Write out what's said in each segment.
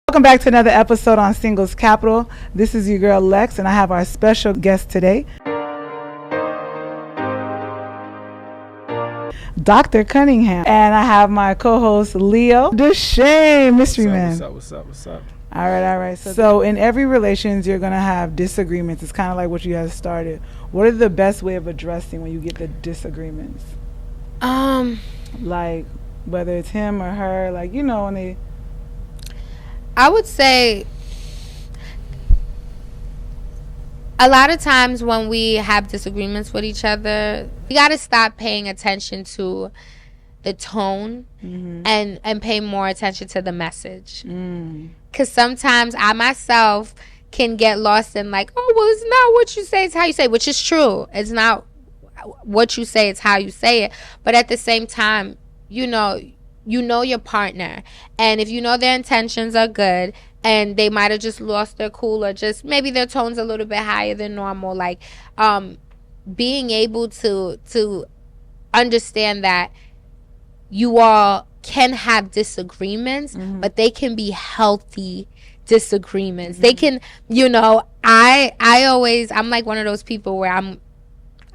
Welcome back to another episode on Singles Capital. This is your girl Lex, and I have our special guest today, Dr. Cunningham. And I have my co-host Leo Deshane, Mystery Man. What's up? All right. So in every relations, you're going to have disagreements. It's kind of like what you guys started. What are the best way of addressing when you get the disagreements? Like, whether it's him or her, like, when they... I would say a lot of times when we have disagreements with each other, we got to stop paying attention to the tone and pay more attention to the message. Because sometimes I myself can get lost in like, oh, well, it's not what you say, it's how you say it, which is true. It's not what you say, it's how you say it. But at the same time, you know your partner, and if you know their intentions are good and they might have just lost their cool, or just maybe their tone's a little bit higher than normal, like being able to understand that you all can have disagreements, but they can be healthy disagreements. They can, I'm like one of those people where I'm,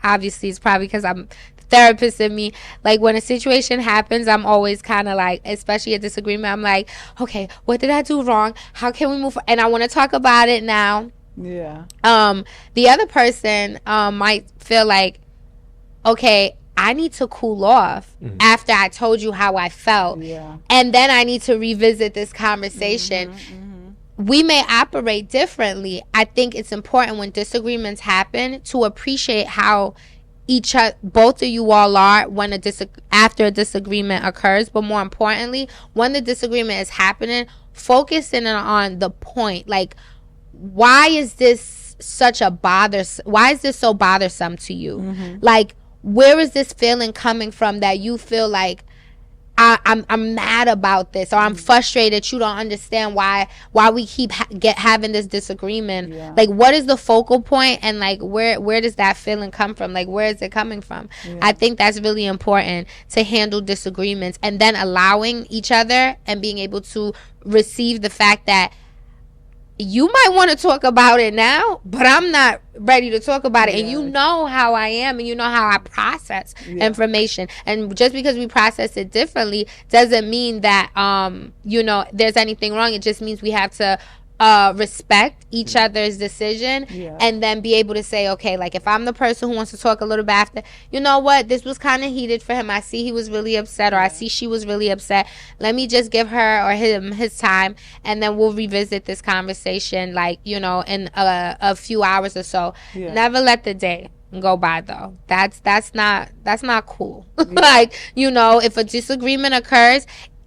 obviously it's probably because I'm therapist in me, like when a situation happens, I'm always kind of like, especially a disagreement, I'm like, okay, what did I do wrong? How can we move forward? And I want to talk about it now. Yeah. The other person might feel like, okay, I need to cool off after I told you how I felt, and then I need to revisit this conversation. We may operate differently. I think it's important when disagreements happen to appreciate how both of you all are when after a disagreement occurs, but more importantly, when the disagreement is happening, focusing on the point. Like, why is this so bothersome to you? Like, where is this feeling coming from that you feel like I'm mad about this, or I'm frustrated, you don't understand why we keep having this disagreement. Like, what is the focal point, and like where does that feeling come from? Like, where is it coming from? I think that's really important to handle disagreements, and then allowing each other and being able to receive the fact that you might want to talk about it now, but I'm not ready to talk about it. And you know how I am, and you know how I process information. And just because we process it differently doesn't mean that, there's anything wrong. It just means we have to respect each other's decision, and then be able to say, okay, like if I'm the person who wants to talk a little bit after, you know what, this was kind of heated for him. I see he was really upset, or I see she was really upset. Let me just give her or him his time, and then we'll revisit this conversation, like, in a few hours or so. Never let the day go by though. That's not cool. Like, if a disagreement occurs,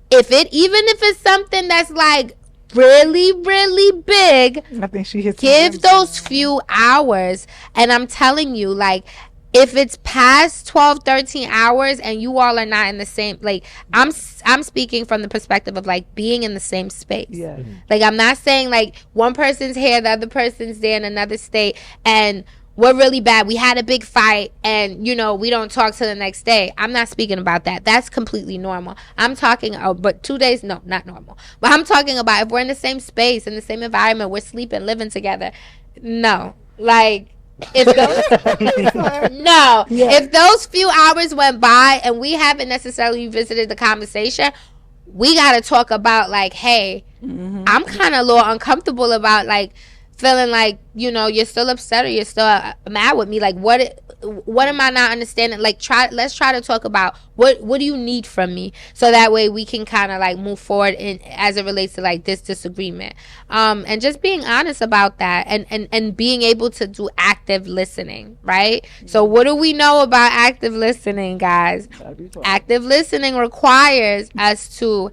even if it's something that's like really, really big, I think she hits give those few hours. And I'm telling you, like, if it's past 12, 13 hours and you all are not in the same, like, I'm speaking from the perspective of like being in the same space. Like, I'm not saying like one person's here, the other person's there in another state, and we're really bad, we had a big fight, and we don't talk till the next day. I'm not speaking about that. That's completely normal. I'm talking but 2 days, no, not normal. But I'm talking about if we're in the same space, in the same environment, we're sleeping, living together. No, like, if those few hours went by and we haven't necessarily revisited the conversation, we got to talk about like, hey, I'm kind of a little uncomfortable about like feeling like, you're still upset or you're still mad with me. Like, what am I not understanding? Like, let's try to talk about what do you need from me, so that way we can kind of like move forward as it relates to like this disagreement, and just being honest about that, and being able to do active listening, right? So what do we know about active listening, guys? Active listening requires us to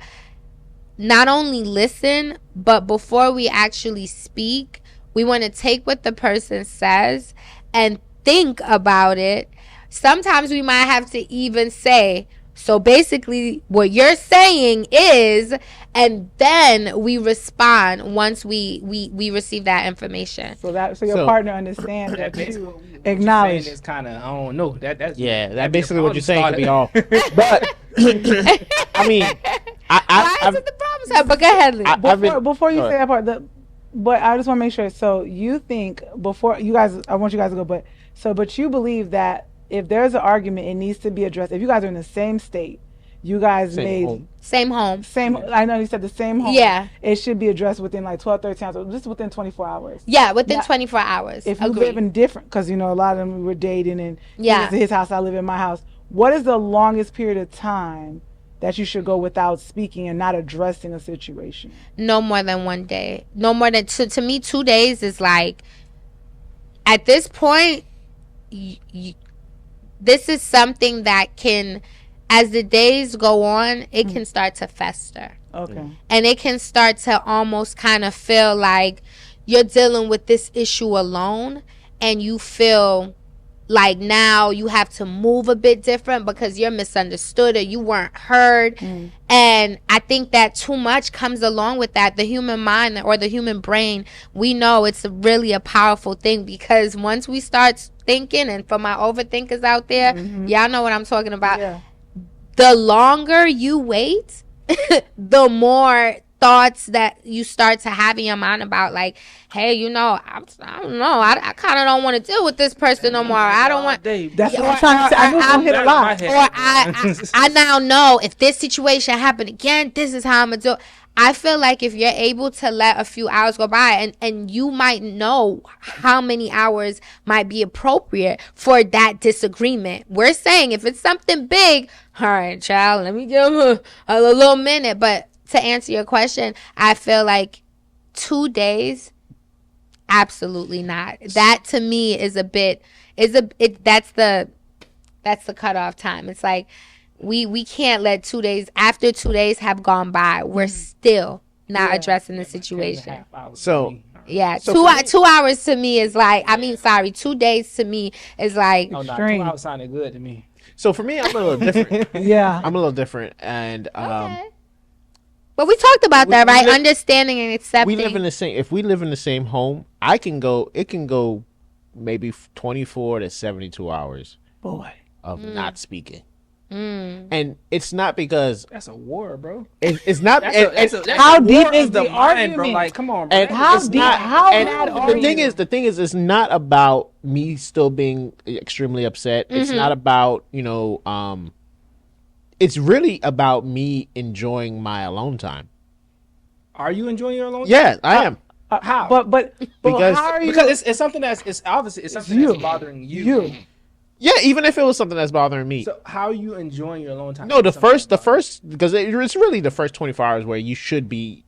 not only listen, but before we actually speak, we want to take what the person says and think about it. Sometimes we might have to even say, So basically what you're saying is, and then we respond once we receive that information. So your partner understands that you acknowledge. It's kind of, I don't know. That's that basically what you're saying could be off. But I mean, why is it the problem solved? But go ahead, Lee. Before you say that part, but I just want to make sure. So you think before you guys, I want you guys to go, but you believe that if there's an argument, it needs to be addressed. If you guys are in the same state, you guys same home. I know you said the same home. Yeah. It should be addressed within like 12, 13 hours, or just within 24 hours. Yeah, within 24 hours. If you live in different, because, a lot of them were dating and he lives at his house, I live in my house. What is the longest period of time that you should go without speaking and not addressing a situation? No more than 1 day. No more than, to me, 2 days is like, at this point, this is something that can, as the days go on, it can start to fester. Okay. And it can start to almost kind of feel like you're dealing with this issue alone, and you feel like now you have to move a bit different because you're misunderstood or you weren't heard. And I think that too much comes along with that. The human mind or the human brain, we know it's really a powerful thing, because once we start thinking, and for my overthinkers out there, y'all know what I'm talking about. Yeah. The longer you wait, the more thoughts that you start to have in your mind about, like, hey, I don't know, I kind of don't want to deal with this person no more. I don't want. That's what I'm trying to say. I knew you hit a lot. Or I now know if this situation happened again, this is how I'm gonna do it. I feel like if you're able to let a few hours go by, and you might know how many hours might be appropriate for that disagreement. We're saying if it's something big, all right, child, let me give him a little minute. But to answer your question, I feel like 2 days, absolutely not. That to me is that's the cutoff time. It's like, we can't let 2 days, after 2 days have gone by, we're still not addressing the situation. So yeah, so 2 hours to me is like, 2 days to me is like, no, 2 hours sounded good to me. So for me, I'm a little different. Yeah, I'm a little different, and okay. But we talked about that, right? Understanding and accepting. We live in the same. If we live in the same home, it can go maybe 24 to 72 hours. Boy, of not speaking. And it's not because that's a war, bro. It's not. How deep is the argument, bro? Like, come on, bro. And how deep? How mad are you? The thing is, it's not about me still being extremely upset. It's not about it's really about me enjoying my alone time. Are you enjoying your alone time? Yeah, I am. How? But because how are you? Because it's something that's obviously something that's bothering you. Yeah, even if it was something that's bothering me. So how are you enjoying your alone time? No, the first because it's really the first 24 hours where you should be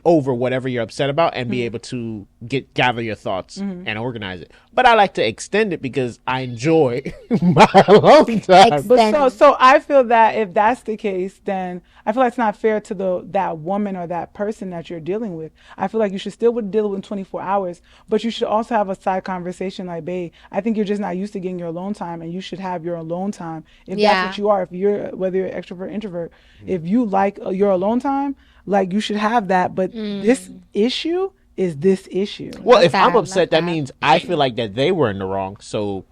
over whatever you're upset about and be able to gather your thoughts and organize it. But I like to extend it because I enjoy my alone time. But so I feel that if that's the case, then I feel like it's not fair to that woman or that person that you're dealing with. I feel like you should still deal with 24 hours, but you should also have a side conversation like, babe, I think you're just not used to getting your alone time, and you should have your alone time. If that's what you are, whether you're extrovert, introvert, if you like your alone time, like, you should have that. But this issue is this issue. Well, if I'm upset, that means I feel like that they were in the wrong. So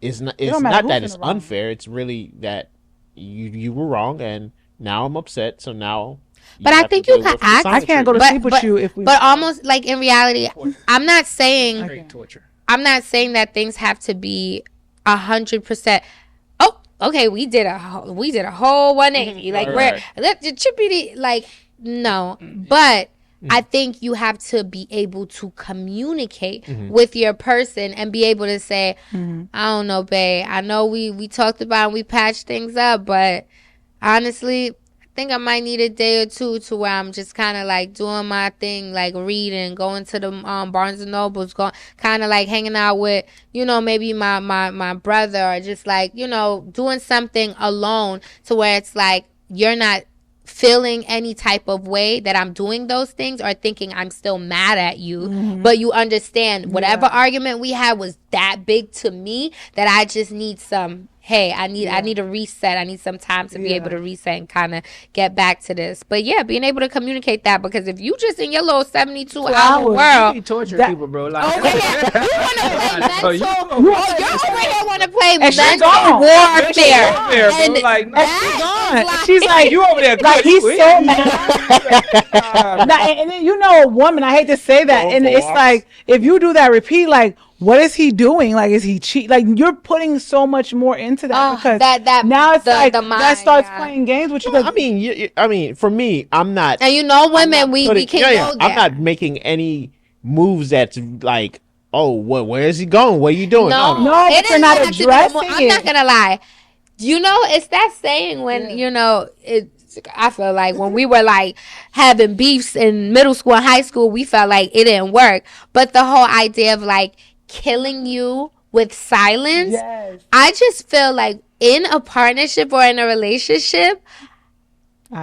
it's not that it's unfair. It's really that you were wrong, and now I'm upset. So now. But I think you can act. I can't go to sleep with you if we. But almost like in reality, I'm not saying. Torture. I'm not saying that things have to be 100%. Oh, okay. We did a whole 180. Like it should be like. No, but I think you have to be able to communicate with your person and be able to say, I don't know, babe, I know we talked about and we patched things up, but honestly, I think I might need a day or two to where I'm just kind of like doing my thing, like reading, going to the Barnes and Nobles, kind of like hanging out with, maybe my brother, or just like, doing something alone to where it's like you're not feeling any type of way that I'm doing those things or thinking I'm still mad at you, but you understand whatever argument we had was that big to me that I just need some hey, I need a reset. I need some time to be able to reset and kind of get back to this. But yeah, being able to communicate that, because if you just in your little 72-hour world, you torture people, bro. Like, you want to play mental. you over here want to play mental gone. warfare. bro. Like, She's like, you over there, like good. he's so mad. And then a woman. I hate to say that, and it's like if you do that repeat, like. What is he doing? Like, is he cheat? Like, you're putting so much more into that because that now it's like the mind, that starts playing games with you. Well, I mean, for me, I'm not. And women, we can go there. I'm not making any moves that's like, oh, where is he going? What are you doing? No, but you're not addressing it. I'm not gonna lie. It's that saying when I feel like when we were like having beefs in middle school and high school, we felt like it didn't work. But the whole idea of like killing you with silence, I just feel like in a partnership or in a relationship,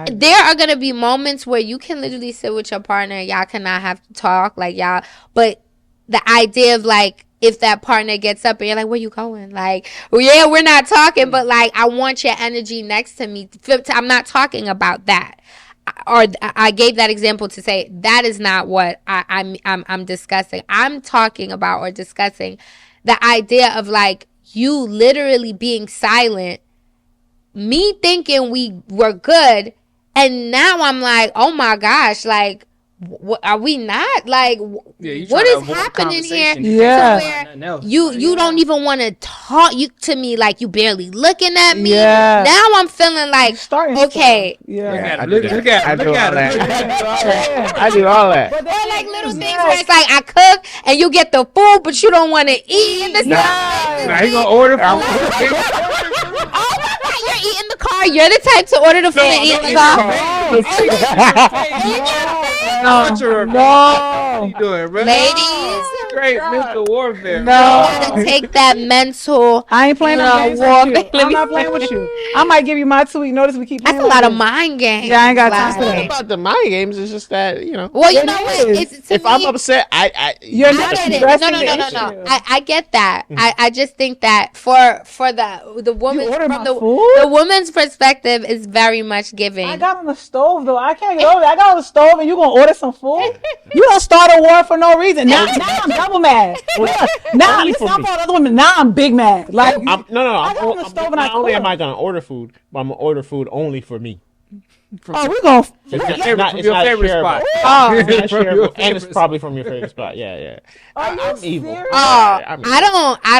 there are going to be moments where you can literally sit with your partner, y'all cannot have to talk, like y'all, but the idea of like, if that partner gets up and you're like, where you going? Like, we're not talking, but like, I want your energy next to me. I'm not talking about that. Or I gave that example to say that is not what I'm discussing. I'm talking about or discussing the idea of like you literally being silent, me thinking we were good, and now I'm like, oh my gosh, like, are we not? Like, what is happening here? Yeah. You don't even want to talk to me, like you barely looking at me. Yeah. Now I'm feeling like, okay. Yeah. Look at it. I do all that. But they're like little things where it's like I cook and you get the food, but you don't want to eat. Nah, he gonna order food. Oh my God, you're eating the car. You're the type to order the food and eat the car. No. What you doing, bro? Ladies. Great mental warfare. You gotta take that mental. I ain't playing no games with you. I'm not playing with you. I might give you my 2-week notice. We keep playing. That's a lot of mind games. Yeah, I ain't got time for that. About the mind games, it's just that Well, you know what? if I'm upset, you're not addressing No. I get that. I just think that for the woman from the woman's perspective is very much giving. I got on the stove though. I can't get over that. I got on the stove and you gonna order some food? You don't start a war for no reason. Now I'm double mad. Now it's not for other women. Now I'm big mad. Like I got on the stove and not only am I gonna order food, but I'm gonna order food only for me. We're gonna. It's your not favorite shareable. spot. It's not shareable, and it's probably from your favorite spot. Yeah. I'm evil. serious? I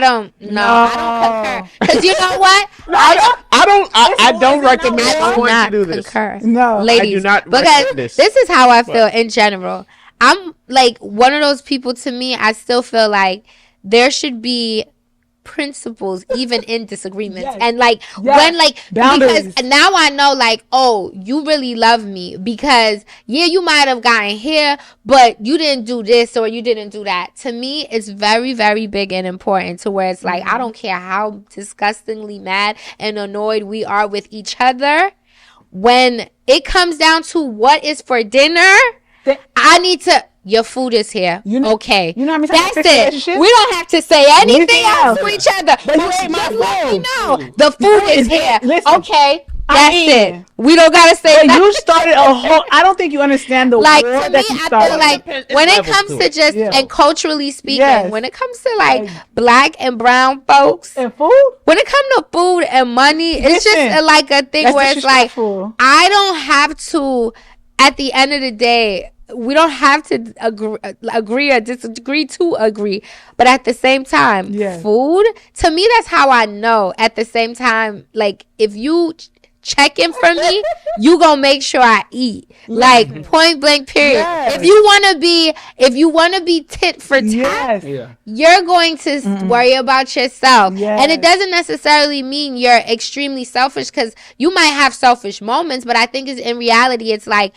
don't concur. Because you know what? I don't recommend anyone to do this. Concur. No, ladies, I do not because recommend this. This is how I feel in general. I'm like one of those people. To me, I still feel like there should be principles even in disagreements. And like when like boundaries. Because now I know like, oh, you really love me because you might have gotten here, but you didn't do this or you didn't do that. To me, it's very, very big and important to where it's like, I don't care how disgustingly mad and annoyed we are with each other. When it comes down to what is for dinner, I need to. Your food is here. Okay. You know what I mean? That's it. We don't have to say anything else to each other. But let me know. The food is here. Listen, okay. That's it. We don't gotta say that. You started a whole. I don't think you understand the like war to that me. you I started. feel like when it comes to just and culturally speaking, when it comes to like black and brown folks and food, when it comes to food and money, it's just like a thing where it's like I don't have to. At the end of the day. We don't have to agree or disagree to agree. But at the same time, food, to me, that's how I know. At the same time, like, if you check in for me, you gonna make sure I eat. Like, point blank, period. Yes. If you wanna be tit for tat, you're going to worry about yourself. And it doesn't necessarily mean you're extremely selfish, because you might have selfish moments, but I think in reality, it's like,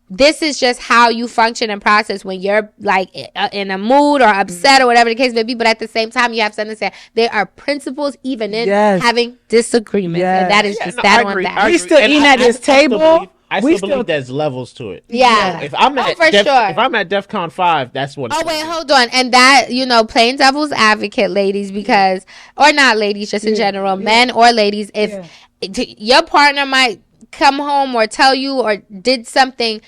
this is just how you function and process when you're like in a mood or upset or whatever the case may be. But at the same time, you have to understand there are principles even in having disagreements. And that is just that on that. We still eating at this table. I still believe there's levels to it. Yeah. If I'm at if I'm at DEFCON 5, that's what. Oh wait, hold on. And that, playing devil's advocate, ladies, because or not ladies, just in general, men or ladies, if your partner might come home or tell you or did something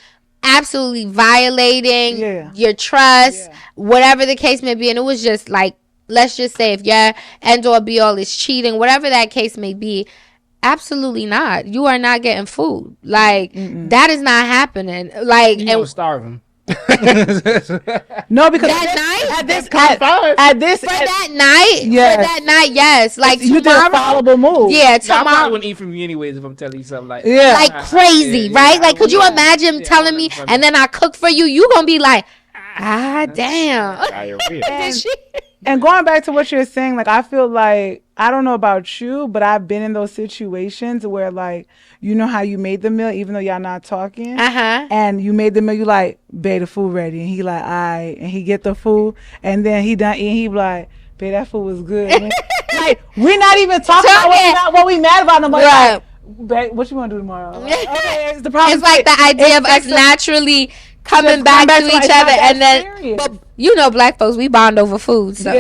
absolutely violating your trust, whatever the case may be, and it was just like, let's just say if your end or be all is cheating, whatever that case may be. Absolutely not. You are not getting food. Like that is not happening. Like, you don't starve him. No, because that night, at that night, yes. Like you did a followable move. Yeah, I probably tomorrow. wouldn't eat from you anyways if I'm telling you something like Like crazy, right? Like, could you imagine telling me, and then I cook for you? You gonna be like, damn. And going back to what you're saying, like, I feel like, I don't know about you, but I've been in those situations where, like, you know how you made the meal, even though y'all not talking, and you made the meal, you like, babe, the food ready, and he like, all right, and he get the food, and then he done eating, he be like, babe, that food was good. Like, we're not even talking about what we mad about no more. Right. Like, babe, what you want to do tomorrow? Like, okay, it's the problem. It's like the idea of us naturally coming back to each other, and then, but black folks, we bond over food, so.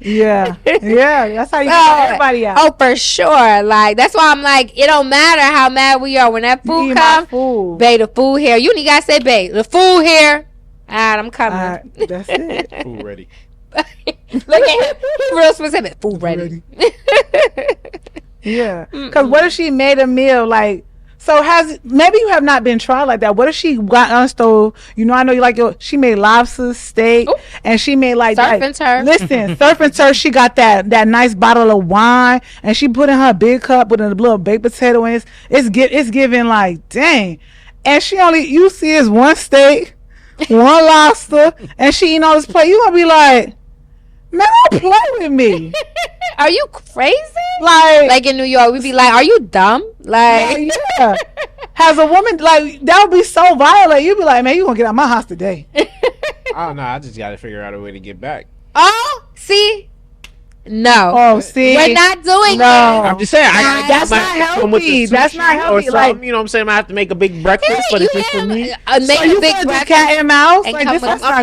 Yeah, that's how you get everybody out. Oh, for sure. Like, that's why I'm like, it don't matter how mad we are when that food comes. Babe, the food here. You gotta say, babe, the food here. All right, I'm coming. That's it. Food ready. Look at him. He real specific. Food ready. Yeah. Because what if she made a meal like, so maybe you have not been tried like that. What if she got on stove? I know you like she made lobster, steak, and she made like surf and turf. Listen, surf and turf. She got that nice bottle of wine, and she put in her big cup with a little baked potato, and it's giving like dang. And you see is one steak, one lobster, and she eating all this plate. You gonna be like, man, don't play with me. Are you crazy? Like in New York, we'd be like, are you dumb? Like, yeah. Has a woman, like, that would be so violent. You'd be like, man, you gonna get out of my house today. I don't know. I just got to figure out a way to get back. Oh, see? No. Oh, see? We're not doing that. I'm just saying. That's not healthy. That's not healthy. Like, you know what I'm saying? I have to make a big breakfast, but it's just for me. Make a big breakfast. Cat and mouse? Like,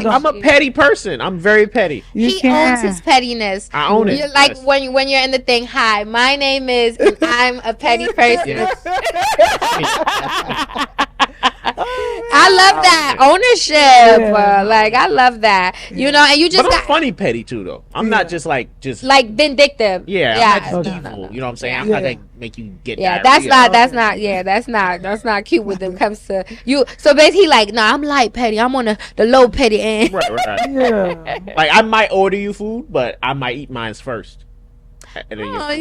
I'm a petty person. I'm very petty. He owns his pettiness. I own it. You're like when you're in the thing, hi, my name is, and I'm a petty person. I love that ownership. Like, I love that. And you just but I'm funny petty too, though. I'm not just like vindictive. Yeah. I'm not evil. You know what I'm saying? I'm not gonna make you get. Yeah, that's not cute when it comes to you. So basically, like, no, I'm light petty. I'm on the low petty end. Right. Yeah. Like, I might order you food, but I might eat mine first. And then that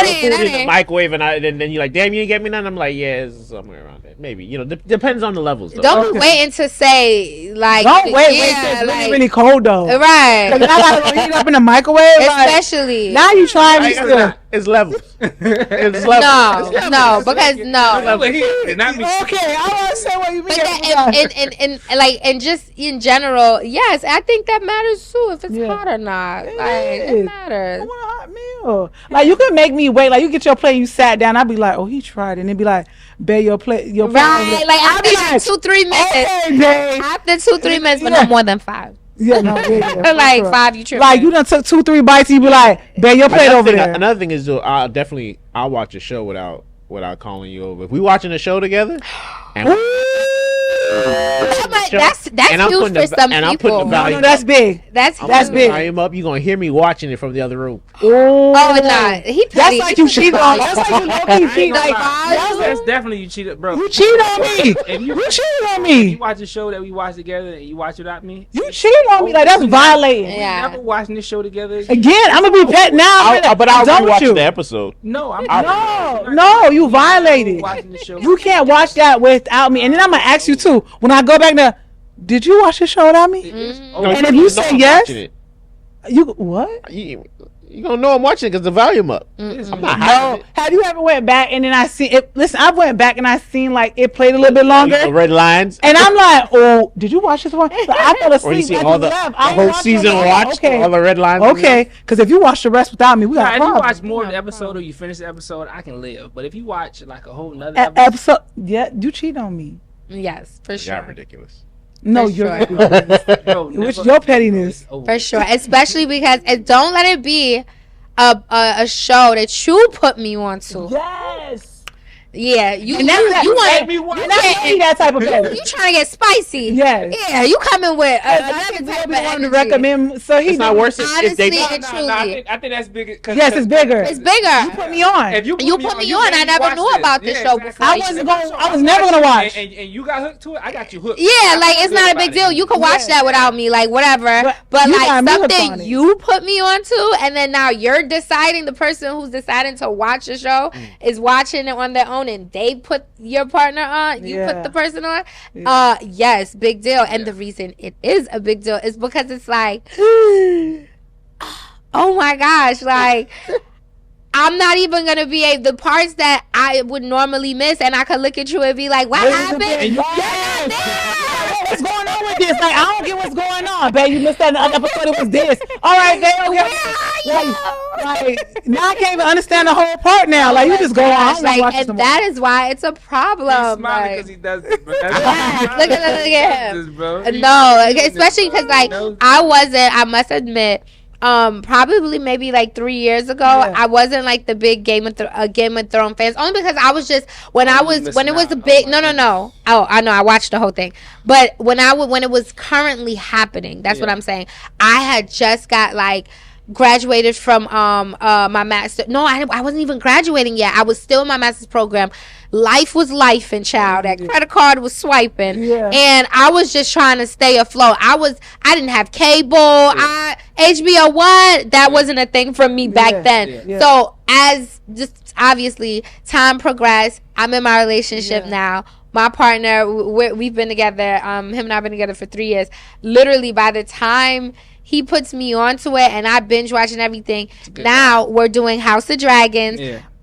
ain't in the microwave, and then you're like, damn, you didn't get me none. I'm like, yeah, it's somewhere around there. Maybe, depends on the levels. Though. Don't be waiting to say like. Don't wait. It's really cold though. Right. Like, I gotta heat it up in the microwave. Especially now you trying me still. It's levels. It's levels. No, because no. Okay, I want to say what you mean. And just in general, yes, I think that matters too. If it's hot or not, it matters. I want a hot meal. Like, you can make me wait. Like, you get your plate, you sat down. I'd be like, oh, he tried it. And it'd be like, babe, your plate. Right. Like, after 2-3 minutes. Okay, babe. After 2-3 minutes, but no more than 5. Yeah, no, like sure. 5, you tripping. Like, you done took 2-3 bites, and you be like, babe, your plate over there. Another thing is, I'll watch a show without calling you over. If we watching a show together, and that's huge for some people. No, that's big. That's big. I am up. You gonna hear me watching it from the other room. Oh, nah. That's like you cheated on. That's like you low-key cheated. That's definitely you cheated, bro. You cheated on me. You cheated on me. You watch a show that we watch together and you watch it without me. You cheated on me. Like, that's violating. Yeah. Never watching this show together again. I'm gonna be pet now. But I'll rewatch the episode. No, you violated. You can't watch that without me. And then I'm gonna ask you too. When I go back to, did you watch the show without me? Mm-hmm. And if you say yes, you what? You You gonna know I'm watching it because the volume up. I'm not hiding it. Have you ever went back and then I seen it? Listen, I went back and I seen like it played a little bit longer. The red lines. And I'm like, oh, did you watch this one? But I fell Or you asleep. see After all you the left. whole season watched, all the red lines. Okay, because if you watch the rest without me, we got If you problems. watch more of the episode or you finish the episode, I can live. But if you watch like a whole nother episode, yeah, you cheat on me. Yes, for sure. Y'all ridiculous. No, For you're sure. Bro, Which never- your pettiness. For sure, especially because don't let it be a show that you put me on to. Yes. Yeah, you And that's you that. want And that's me, that type of petty. you trying to get spicy. Yes. Yeah, you coming with I another think type of Bill be wanting to energy. recommend. So he It's not worse if Honestly, they. and truly. I think that's bigger. Yes, it's bigger. It's bigger. You put me on. If You put me on, I made never watch knew about this show before. I wasn't going. I was never gonna watch. And you got hooked to it. I got you hooked. Yeah, like it's not a big deal. You can watch Yeah. that without me, like whatever. But you like got me hooked on something it. you put me on to, and then now you're deciding, the person who's deciding to watch the show is watching it on their own, and they put your partner on. You Yeah. put the person on. Yeah. Yes, big deal. And the reason it is a big deal is because it's like, oh my gosh, like. I'm not even gonna be able, the parts that I would normally miss, and I could look at you and be like, "What happened? You're not there." What's going on with this? Like, I don't get what's going on, babe. You missed that in the other episode. It was this. All right, babe. Okay. Like, now I can't even understand the whole part now. Like, you just go on. I don't wanna watch this and no more. that is why it's a problem. He's smiling Like, because he does it, bro. yes, look at him. Bro. No, especially because like I must admit, probably maybe like 3 years ago, I wasn't like the big Game of Thrones fans, only because I was just when it was a big no. Oh, I know, I watched the whole thing, but when it was currently happening, that's what I'm saying. I had just got like graduated from my master. No, I wasn't even graduating yet. I was still in my master's program. Life was life and child. That credit card was swiping, and I was just trying to stay afloat. I didn't have cable. HBO One, that wasn't a thing for me back then. So as just obviously time progressed, I'm in my relationship now. My partner, we've been together. Him and I've been together for 3 years. Literally, by the time he puts me onto it and I binge watching everything, now we're doing House of Dragons.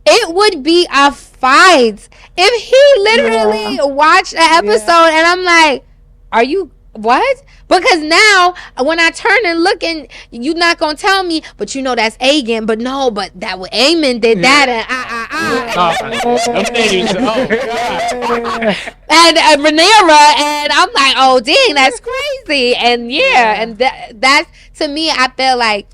It would be a fight if he literally watched an episode and I'm like, are you what? Because now when I turn and look, and you not gonna tell me, but you know that's Aegon, but no, but that what Aemon did that and Rhaenyra, and I'm like, oh dang, that's crazy. And and that's, to me, I feel like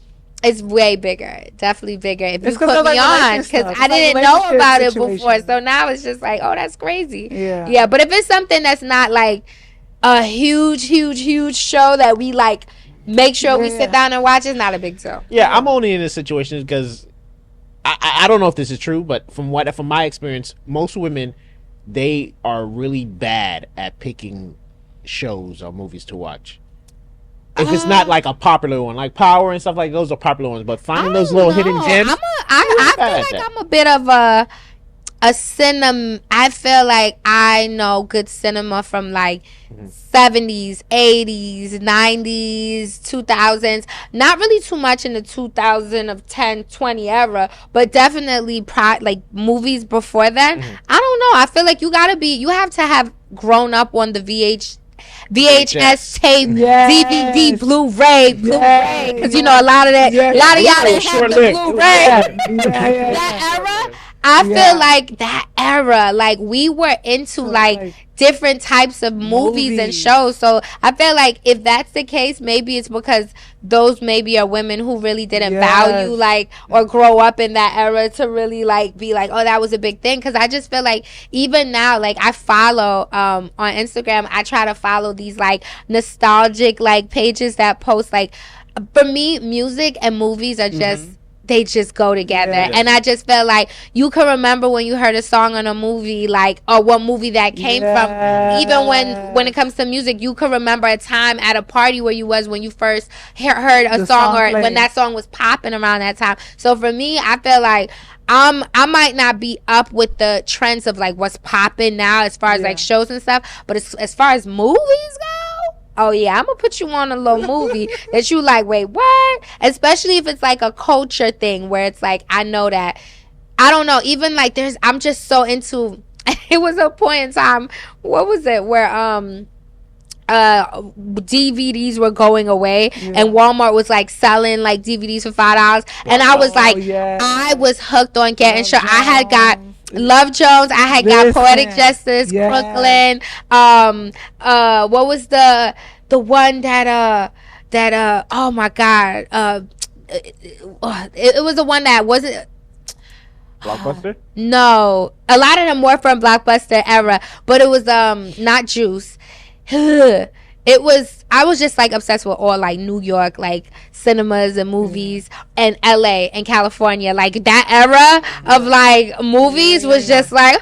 it's way bigger, definitely bigger if you put me on, because I didn't know about it before. So now it's just like, oh, that's crazy. Yeah, but if it's something that's not like a huge show that we like make sure we sit down and watch, it's not a big deal. Yeah, I'm only in this situation because I don't know if this is true, but from my experience, most women, they are really bad at picking shows or movies to watch. If it's not like a popular one, like Power and stuff, like those are popular ones, but finding those little hidden gems, I feel like I'm a bit of a cinema. I feel like I know good cinema from like 70s, 80s, 90s, 2000s. Not really too much in the 2010, 20 era, but definitely like movies before then. I don't know. I feel like you have to have grown up on the VHS tape, DVD, Blu-ray, because you know a lot of that, a lot of y'all didn't have the Blu-ray. That era, I feel like that era, like we were into like different types of movies and shows. So I feel like if that's the case, maybe it's because those maybe are women who really didn't value like or grow up in that era to really like be like, oh, that was a big thing. Because I just feel like even now, like I follow on Instagram, I try to follow these like nostalgic like pages that post like, for me, music and movies are just they just go together. And I just felt like you can remember when you heard a song on a movie, like, or what movie that came from. Even when it comes to music, you can remember a time at a party where you was when you first heard a song, or when that song was popping around that time. So for me, I feel like I might not be up with the trends of like what's popping now as far as like shows and stuff, but as far as movies go, oh yeah, I'm gonna put you on a little movie that you like, wait, what? Especially if it's like a culture thing where it's like, I know that, I don't know, even like I'm just so into, it was a point in time, what was it, where DVDs were going away and Walmart was like selling like DVDs for $5 and I was like, I was hooked on getting sure I had got Love Jones, I had got Poetic Justice, Brooklyn, what was the one that oh my god, it was the one that wasn't Blockbuster? No, a lot of them were from Blockbuster era, but it was not Juice. It was, I was just like obsessed with all like New York like cinemas and movies and LA and California, like that era of like movies was just like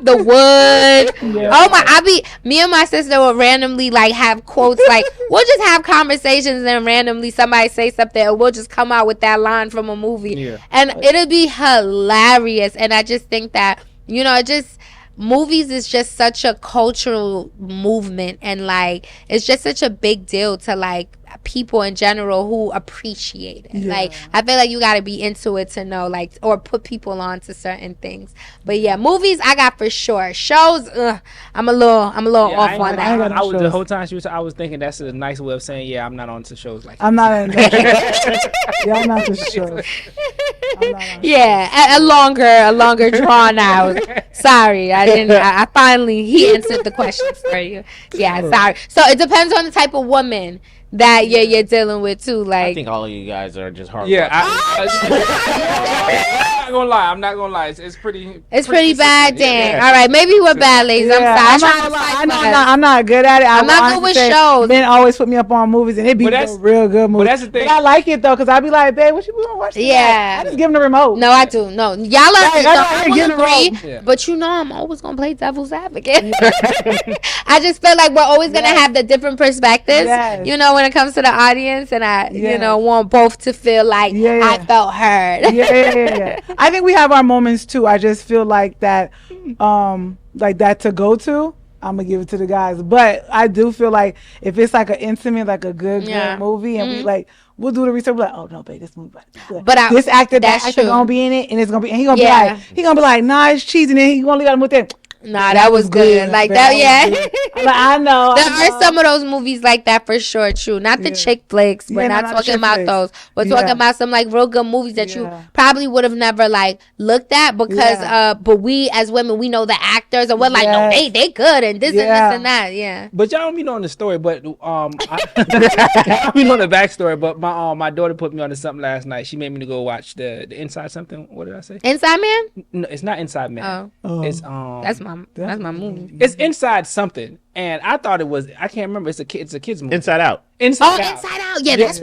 the wood. Oh my, me and my sister would randomly like have quotes, like we'll just have conversations and randomly somebody say something and we'll just come out with that line from a movie and it'll be hilarious. And I just think that, you know, it just, movies is just such a cultural movement and like it's just such a big deal to like people in general who appreciate it. Like I feel like you got to be into it to know, like, or put people on to certain things. But yeah, movies I got for sure. Shows, I'm a little off on that. I was the whole time I was thinking that's a nice way of saying I'm not on to shows like I'm not into I'm not to shows. Yeah, a longer drawn out. Sorry, I didn't. I finally he answered the questions for you. Yeah, sorry. So it depends on the type of woman that you're dealing with too. Like I think all of you guys are just hard. Yeah, I'm not gonna lie. It's pretty. It's pretty bad. Dang. Yeah. All right, maybe we're bad ladies. I'm sorry. I'm not good at it. I'm not good with shows. Men always put me up on movies, and it be real good movies. But that's the thing. But I like it though, cause I be like, babe, what you gonna watch? Yeah. I just give them the remote. No, I do. No, y'all I will agree. But you know, I'm always gonna play devil's advocate. I just feel like we're always gonna have the different perspectives. You know, when it comes to the audience, and I, you know, want both to feel like I felt heard. Yeah. I think we have our moments too. I just feel like that, like that to go to. I'm gonna give it to the guys, but I do feel like if it's like an intimate, like a good movie, and we like, we'll do the research. We're like, oh no, babe, this movie, but this actor, that actor gonna be in it, and it's gonna be, and he gonna be like, nah, it's cheesy, and then he gonna leave out with that. Nah, that was good. Like that, Like, I know. There are some of those movies like that for sure. True, not the chick flicks. We're not talking about those. We're talking about some like real good movies that you probably would have never like looked at because but we as women, we know the actors and we're like, no, they good and this and this and that. Yeah. But y'all don't be knowing the story. But I don't be knowing the backstory. But my daughter put me onto something last night. She made me to go watch the Inside something. What did I say? Inside Man? No, it's not Inside Man. Oh. It's that's my movie. It's Inside something, and I thought it was. I can't remember. It's a kids movie. Inside Out. Inside Out. Yeah, that's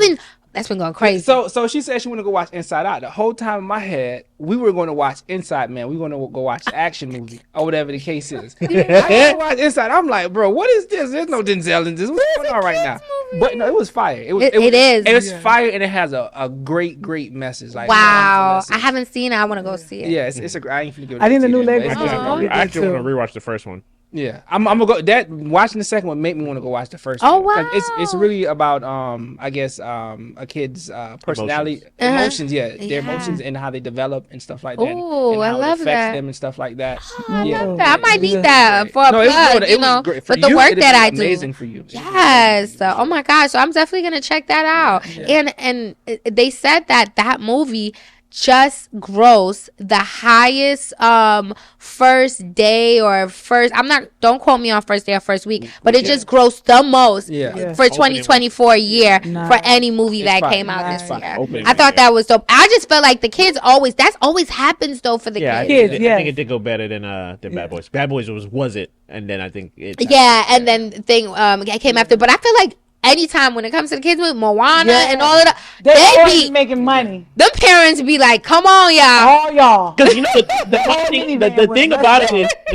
been going crazy. So she said she wanted to go watch Inside Out. The whole time in my head, we were going to watch Inside Man. We were going to go watch the action movie or whatever the case is. I want to watch Inside. I'm like, bro, what is this? There's no Denzel in this. What's going on right now? But no, it was fire. It is. It was fire, and it has a great message. Like, wow, I haven't seen it. I want to go see it. Yeah, it's a. I ain't finna give it. I think the new label. I actually want to rewatch the first one. Yeah, I'm gonna go. That watching the second one made me want to go watch the first one. Oh wow! It's really about I guess a kid's personality, emotions. Yeah, their emotions and how they develop and stuff like that. Oh, I love that. Them and stuff like that. I love that. I might need that for a plug. You know, for the work that I do. Amazing for you. Yes. Oh my gosh. So I'm definitely gonna check that out. And they said that movie just grossed the highest first day or first, don't quote me on first day or first week, but it just grossed the most for 2024 year for any movie that came out this year. I thought that was dope. I just felt like the kids always happens though for the kids. I think it did go better than Bad Boys. Bad Boys was it, and then I think it and then the thing came after, but I feel like anytime when it comes to the kids movie, Moana and all of that, they be making money. Them parents be like, "Come on, y'all, all y'all." Because you know the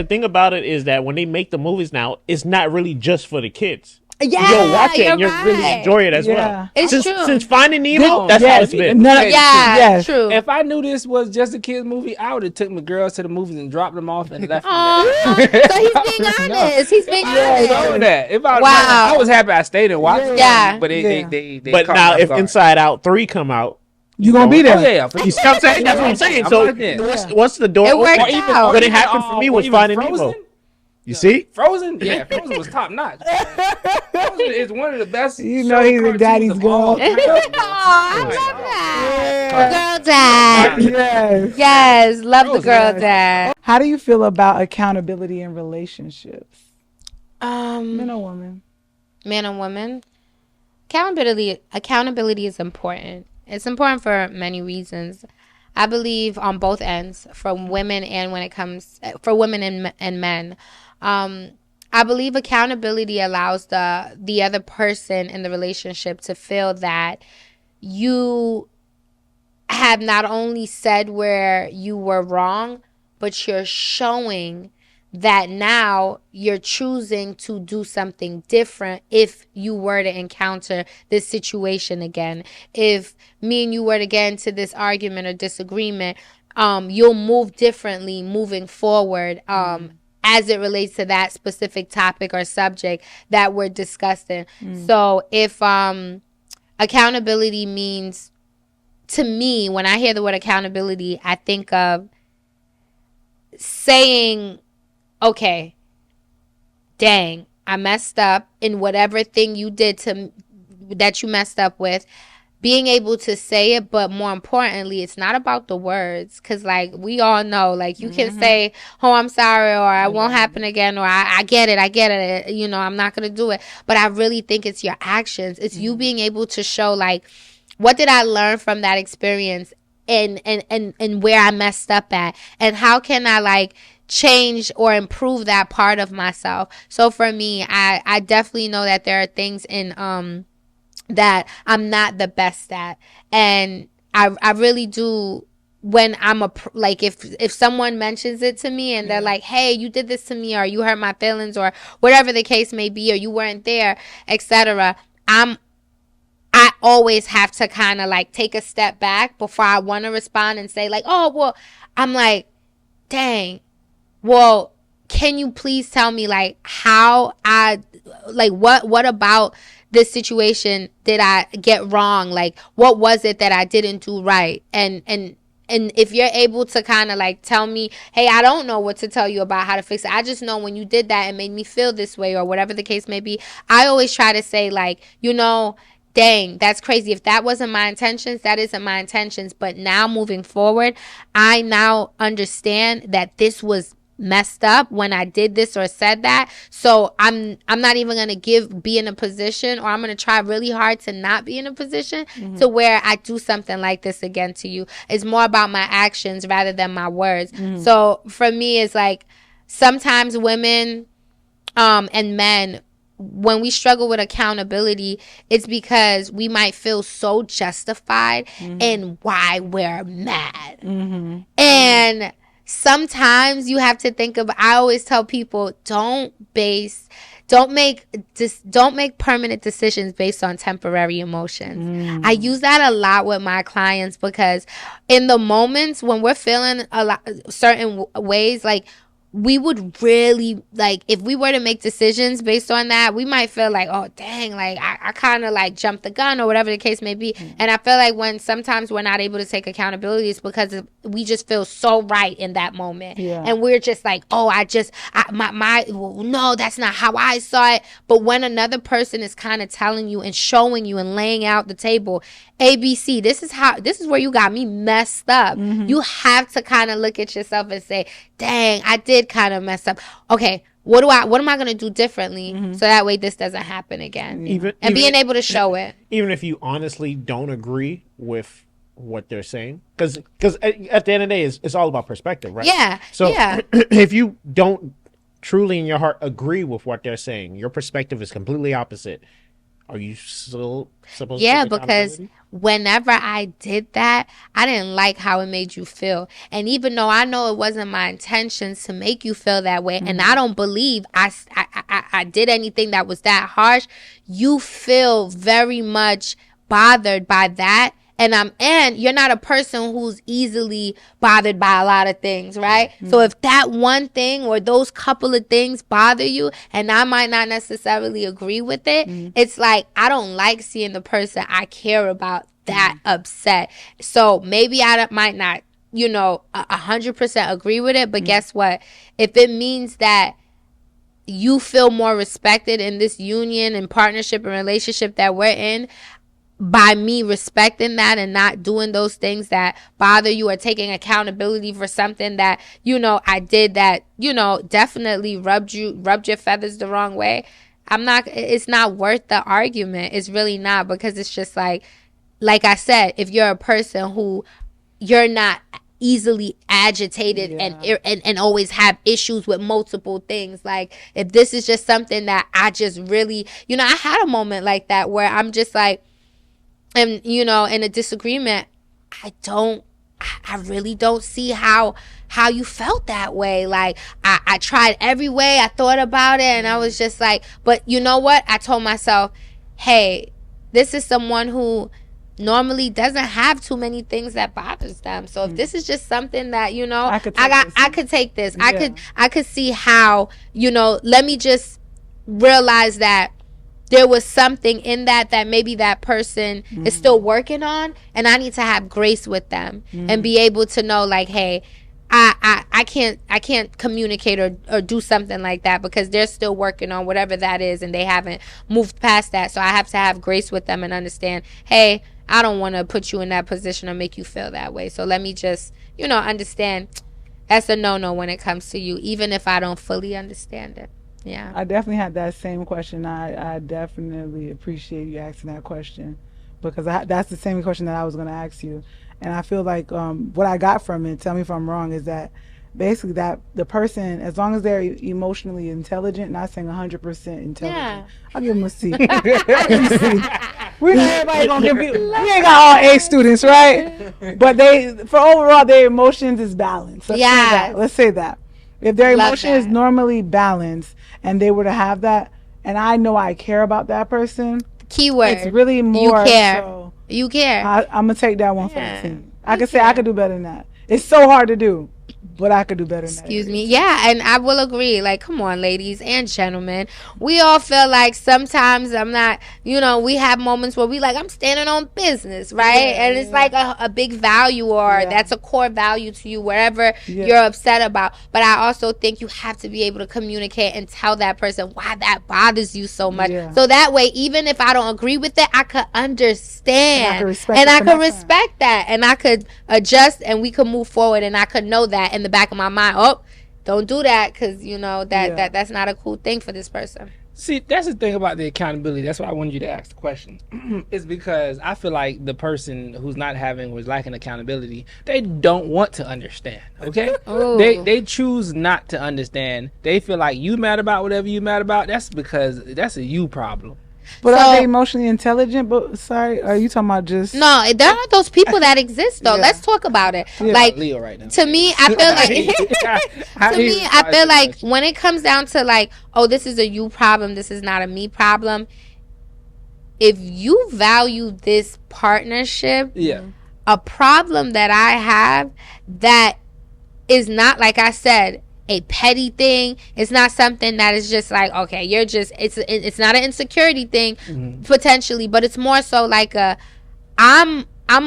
thing about it is that when they make the movies now, it's not really just for the kids. Yeah, you'll watch it you're and you'll really right. enjoy it as Yeah. well. It's since, true. Since Finding Nemo, This- that's how yes, it's been. no, Hey, Yeah, yes. true. If I knew this was just a kids movie, I would have took my girls to the movies and dropped them off and left them Oh, there. so he's being honest. He's being honest. Know that. If I, Wow. I was happy I stayed and watched it. Yeah. But Yeah. they But caught now, me off if guard. Inside Out 3 come out, You gonna be Oh there? yeah, for you see what I'm saying? That's what I'm saying. I'm So locked in. once the door It worked opens, out. what happened for me was even Finding Frozen? Nemo. You see? Frozen? Yeah, Frozen was top notch. Frozen is one of the best. You know he's a cartoons daddy's of girl. all time. I love that. Girl dad. Yes. Yes, love the Frozen. girl dad. How do you feel about accountability in relationships? Men or women? Man and woman. Accountability is important. It's important for many reasons. I believe on both ends, for women and when it comes for women and men. I believe accountability allows the other person in the relationship to feel that you have not only said where you were wrong, but you're showing that now you're choosing to do something different if you were to encounter this situation again. If me and you were to get into this argument or disagreement, you'll move differently moving forward as it relates to that specific topic or subject that we're discussing. So if accountability means, to me, when I hear the word accountability, I think of saying, okay, dang, I messed up in whatever thing you did that you messed up with. Being able to say it, but more importantly, it's not about the words. Because, like, we all know, like, you can say, oh, I'm sorry, or it won't happen again, or I get it, you know, I'm not going to do it. But I really think it's your actions. It's you being able to show, like, what did I learn from that experience and where I messed up at? And how can I, like, change or improve that part of myself? So for me, I definitely know that there are things in that I'm not the best at, and I really do. When I'm like, if someone mentions it to me and they're like, hey, you did this to me, or you hurt my feelings, or whatever the case may be, or you weren't there, etc., I always have to kind of like take a step back before I want to respond and say, like, oh, well, I'm like, dang, well, can you please tell me, like, how what about this situation did I get wrong? Like, what was it that I didn't do right? And if you're able to kind of like tell me, hey, I don't know what to tell you about how to fix it. I just know when you did that, it made me feel this way, or whatever the case may be. I always try to say, like, you know, dang, that's crazy. If that wasn't my intentions, that isn't my intentions. But now moving forward, I now understand that this was messed up when I did this or said that. So I'm not even going to be in a position, or I'm going to try really hard to not be in a position to where I do something like this again to you. It's more about my actions rather than my words. So for me, it's like sometimes women and men, when we struggle with accountability, it's because we might feel so justified in why we're mad. And sometimes you have to think of, I always tell people, don't make permanent decisions based on temporary emotions. I use that a lot with my clients, because in the moments when we're feeling certain ways, like, we would really, like, if we were to make decisions based on that, we might feel like, oh, dang, like, I kind of, like, jumped the gun, or whatever the case may be. And I feel like when sometimes we're not able to take accountability, it's because we just feel so right in that moment. And we're just like, oh, no, that's not how I saw it. But when another person is kind of telling you and showing you and laying out the table, ABC, this is where you got me messed up. You have to kind of look at yourself and say, dang, I did kind of mess up. Okay, what am I going to do differently so that way this doesn't happen again? And being able to show it. Even if you honestly don't agree with what they're saying, because at the end of the day, it's all about perspective, right? Yeah. So yeah. if you don't truly in your heart agree with what they're saying, your perspective is completely opposite, are you still supposed to Yeah, take because accountability? whenever I did that, I didn't like how it made you feel. And even though I know it wasn't my intentions to make you feel that way, and I don't believe I did anything that was that harsh, you feel very much bothered by that. And you're not a person who's easily bothered by a lot of things, right? So if that one thing or those couple of things bother you, and I might not necessarily agree with it, it's like I don't like seeing the person I care about that upset. So maybe might not, 100% agree with it, but guess what? If it means that you feel more respected in this union and partnership and relationship that we're in, by me respecting that and not doing those things that bother you, or taking accountability for something that, I did that, definitely rubbed your feathers the wrong way, it's not worth the argument. It's really not, because it's just like I said, if you're a person who you're not easily agitated and always have issues with multiple things, like if this is just something that I just really, I had a moment like that where I'm just like, and in a disagreement, I really don't see how you felt that way. Like I tried every way, I thought about it, and I was just like, but you know what? I told myself, hey, this is someone who normally doesn't have too many things that bothers them. So if this is just something that, I could take this. Yeah. I could see how, let me just realize that there was something in that maybe that person is still working on, and I need to have grace with them and be able to know, like, hey, I can't communicate or do something like that because they're still working on whatever that is and they haven't moved past that. So I have to have grace with them and understand, hey, I don't want to put you in that position or make you feel that way. So let me just, understand that's a no-no when it comes to you, even if I don't fully understand it. Yeah. I definitely had that same question. I definitely appreciate you asking that question, because that's the same question that I was going to ask you. And I feel like what I got from it, tell me if I'm wrong, is that basically that the person, as long as they're emotionally intelligent, not saying 100% intelligent, Yeah. I'll give them a C. I'll give them a C. We're not everybody gonna give you. We ain't got all A students, right? But for overall, their emotions is balanced. Let's say that. If their emotion is normally balanced, and they were to have that, and I know I care about that person, keyword, it's really more. You care. So you care. I'm gonna take that one for the team. I could say I could do better than that. It's so hard to do, but I could do better than that. Excuse me. Yeah, and I will agree. Like, come on, ladies and gentlemen. We all feel like sometimes I'm not, we have moments where we like, I'm standing on business, right? Yeah, and it's like a big value, or that's a core value to you, wherever you're upset about. But I also think you have to be able to communicate and tell that person why that bothers you so much. Yeah. So that way, even if I don't agree with it, I could understand. And I could respect that. And I could adjust, and we could move forward, and I could know that in the back of my mind, don't do that, because that's not a cool thing for this person. See, that's the thing about the accountability. That's why I wanted you to ask the question. It's because I feel like the person who's not having was lacking accountability, they don't want to understand. Okay? They choose not to understand. They feel like you mad about whatever you mad about. That's because that's a you problem. But are they emotionally intelligent? But sorry, are you talking about just? No, there are those people that exist though. Let's talk about it. Yeah. Like Leo right now. To me, I feel like when it comes down to like, this is a you problem, this is not a me problem. If you value this partnership, a problem that I have that is not, like I said, a petty thing. It's not something that is just like, okay, you're just, it's not an insecurity thing potentially, but it's more so like I'm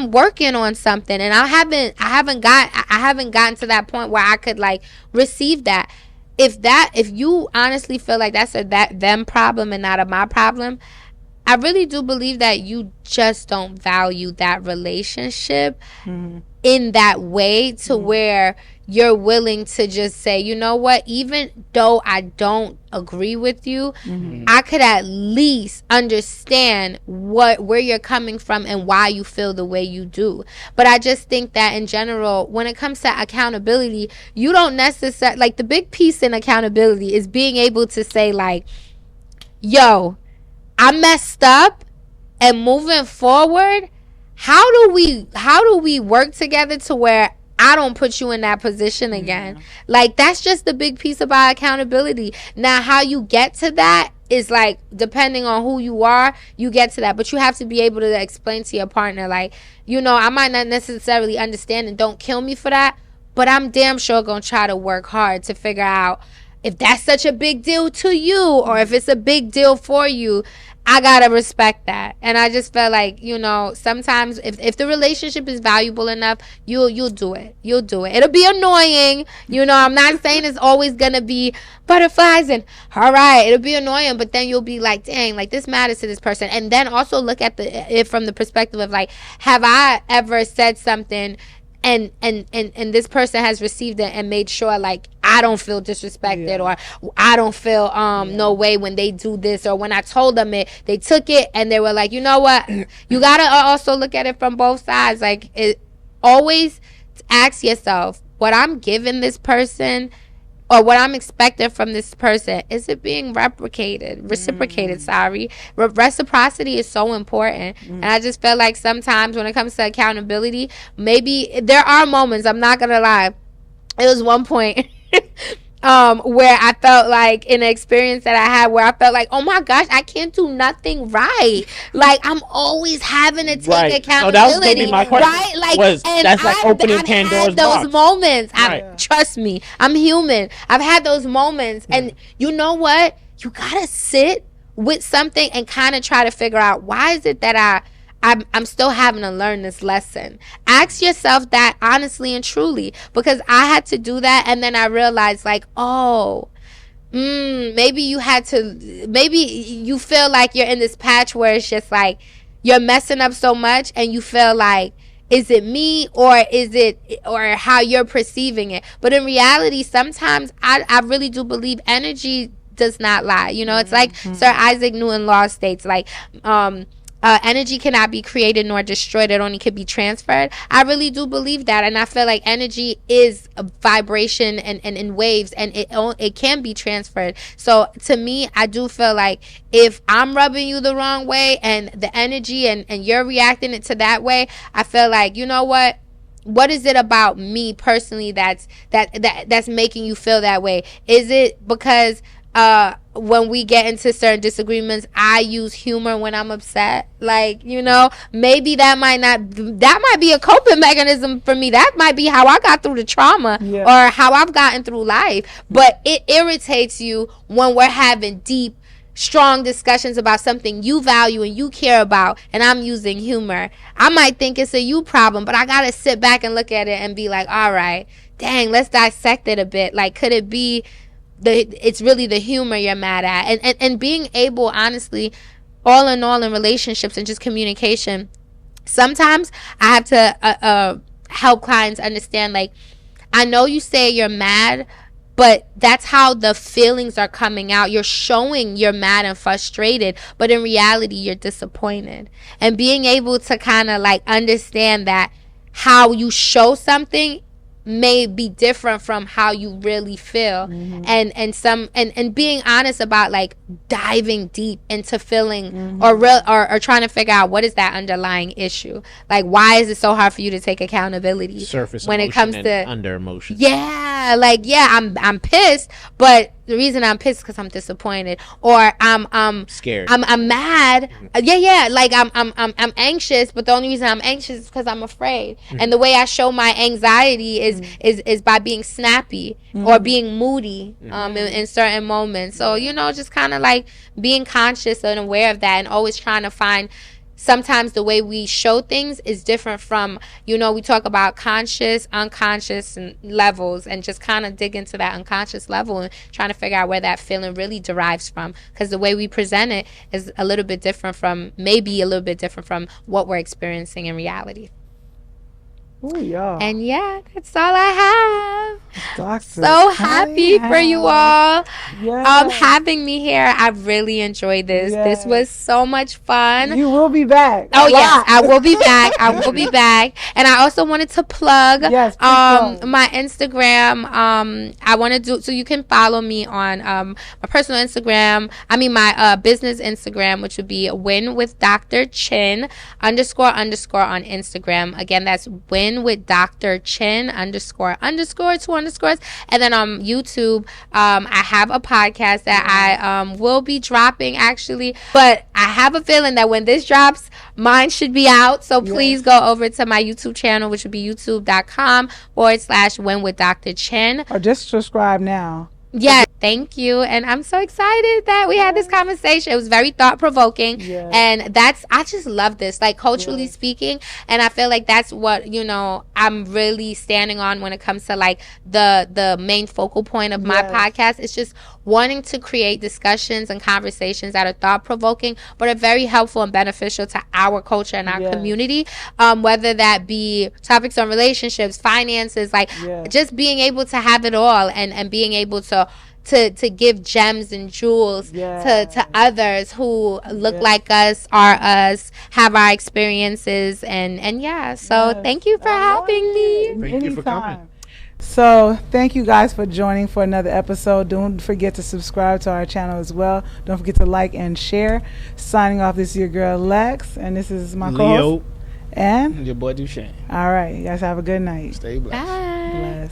working on something, and I haven't gotten to that point where I could like receive that. If you honestly feel like that's them problem and not a my problem, I really do believe that you just don't value that relationship in that way to where you're willing to just say, you know what, even though I don't agree with you, I could at least understand where you're coming from and why you feel the way you do. But I just think that in general, when it comes to accountability, you don't necessarily, like, the big piece in accountability is being able to say like, yo, I messed up, and moving forward, how do we work together to where I don't put you in that position again? Like, that's just the big piece about accountability. Now, how you get to that is like, depending on who you are, you get to that. But you have to be able to explain to your partner, like, I might not necessarily understand, and don't kill me for that, but I'm damn sure gonna try to work hard to figure out if that's such a big deal to you, or if it's a big deal for you. I gotta respect that. And I just felt like, sometimes if the relationship is valuable enough, you'll do it. You'll do it. It'll be annoying. I'm not saying it's always gonna be butterflies and all right, it'll be annoying, but then you'll be like, dang, like, this matters to this person. And then also look at it from the perspective of, like, have I ever said something and this person has received it and made sure, like, I don't feel disrespected, or I don't feel no way when they do this, or when I told them it, they took it and they were like, you know what, you gotta also look at it from both sides. Like, always ask yourself, what I'm giving this person, or what I'm expecting from this person, is it being reciprocated? Reciprocity is so important. And I just feel like sometimes when it comes to accountability, maybe there are moments, I'm not gonna lie, it was one point where I felt like, in an experience that I had, where I felt like, oh my gosh, I can't do nothing right. Like, I'm always having to take accountability. So that was maybe my question. Right? Like, that's like opening Pandora's box. Those moments. Trust me, I'm human. I've had those moments, and you know what? You gotta sit with something and kind of try to figure out, why is it that I'm still having to learn this lesson. Ask yourself that honestly and truly, because I had to do that, and then I realized, like, maybe you feel like you're in this patch where it's just like you're messing up so much, and you feel like, is it me, or is it, or how you're perceiving it? But in reality, sometimes I really do believe energy does not lie. It's like Sir Isaac Newton Law states, like, energy cannot be created nor destroyed. It only could be transferred. I really do believe that, and I feel like energy is a vibration and in waves, and it can be transferred. So to me, I do feel like if I'm rubbing you the wrong way, and the energy and you're reacting it to that way, I feel like, you know what is it about me personally that's making you feel that way? Is it because when we get into certain disagreements, I use humor when I'm upset? Like, maybe that might be a coping mechanism for me. That might be how I got through the trauma, or how I've gotten through life. But it irritates you when we're having deep, strong discussions about something you value and you care about, and I'm using humor. I might think it's a you problem, but I gotta sit back and look at it and be like, all right, dang, let's dissect it a bit. Like, could it be it's really the humor you're mad at? And being able, honestly, all in all, in relationships and just communication, sometimes I have to help clients understand, like, I know you say you're mad, but that's how the feelings are coming out. You're showing you're mad and frustrated, but in reality, you're disappointed. And being able to kind of, like, understand that how you show something may be different from how you really feel. And being honest about, like, diving deep into feeling, or trying to figure out what is that underlying issue. Like, why is it so hard for you to take accountability? Surface when emotion it comes and to under emotion. I'm pissed, but the reason I'm pissed is because I'm disappointed, or I'm scared. I'm mad. Like, I'm anxious, but the only reason I'm anxious is because I'm afraid. And the way I show my anxiety is by being snappy, or being moody in certain moments. So, just kind of like being conscious and aware of that, and always trying to find, sometimes the way we show things is different from, we talk about conscious, unconscious, and levels, and just kind of dig into that unconscious level and trying to figure out where that feeling really derives from, because the way we present it is a little bit different from what we're experiencing in reality. Ooh, y'all. And yeah, that's all I have. Doctor So happy for you all. Yes. Having me here. I really enjoyed this. This Yes. was so much fun. You will be back. Oh A yes, lot. I will be back. I will be back. And I also wanted to plug Yes, please plug. my Instagram. I want to do so you can follow me on my personal Instagram. I mean my business Instagram, which would be Win with Dr. Chin __ on Instagram. Again, that's Win with Dr. Chin _ 2 underscores. And then on YouTube, I have a podcast that I will be dropping actually, but I have a feeling that when this drops, mine should be out. So please go over to my YouTube channel, which would be youtube.com / Win with Dr. Chin. Or just subscribe now. Yeah, thank you. And I'm so excited that we had this conversation. It was very thought-provoking. Yes. And I just love this, like culturally speaking. And I feel like that's what, I'm really standing on when it comes to like the main focal point of my podcast. It's just wanting to create discussions and conversations that are thought-provoking, but are very helpful and beneficial to our culture and our community. Whether that be topics on relationships, finances, like just being able to have it all and being able to give gems and jewels to others who look like us, are us, have our experiences, and so thaning you for having me. Thank you for coming. So thank you guys for joining for another episode. Don't forget to subscribe to our channel as well. Don't forget to like and share. Signing off, this is your girl Lex, and this is my co-host. Leo. And Your boy Duchesne. all right, you guys have a good night. Stay blessed. Bye. Bless.